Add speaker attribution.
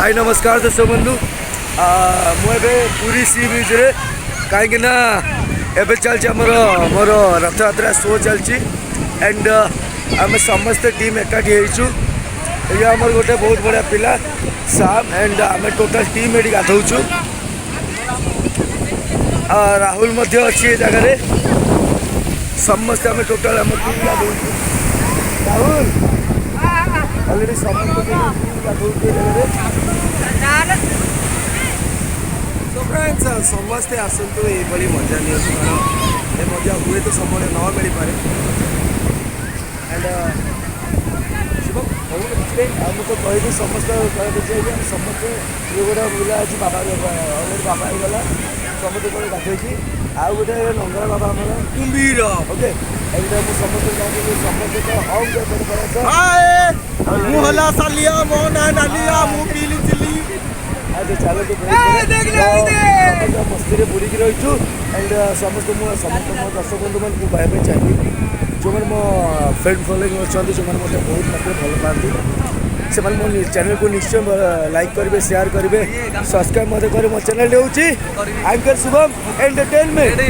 Speaker 1: हाय नमस्कार दर्शक बंधु मुझे पूरी सी बीच रे कहीं एवं चलती मोर रथ यात्रा शो चलती एंड आम समस्त टीम एकाठी होइछु ये आमर गोटे बहुत बढ़िया पिला साम एंड आम टोटल टीम ये गाधौछु राहुल मध्य अच्छी ये जगह समस्त आम टोटल आम टीम गाधौछु राहुल अलरेडी समस्त टीम गाधौछु समस्ते आसतु ये मजा नहीं ये मजा हुए तो सब न मिल पारे एंड शिवम आमको कह समस्त चाहिए समस्त ये गोटे बुला अच्छी बाबा अलरेडी बाबा हो गला समस्त को गाधोई आउ गोटे नंगरा बाबा आम कुंभीर ओके एंड समस्त चाहिए समस्त तो हम
Speaker 2: मुहला सालिया मो ना डालिया मु पीली चिल्ली
Speaker 1: चलो मस्ती बुड़िकी रही एंड समस्त समस्त मो दर्शक बंधु मैं कहना चाहिए जो मैंने मो फ्रेंड फॉलोइंग अच्छा जो मैंने मतलब बहुत मत भल पाती से मो चैनल को निश्चय लाइक करेंगे शेयर करेंगे सब्सक्राइब मत करें मो चैनल हूँ एंकर शुभम एंटरटेनमेंट।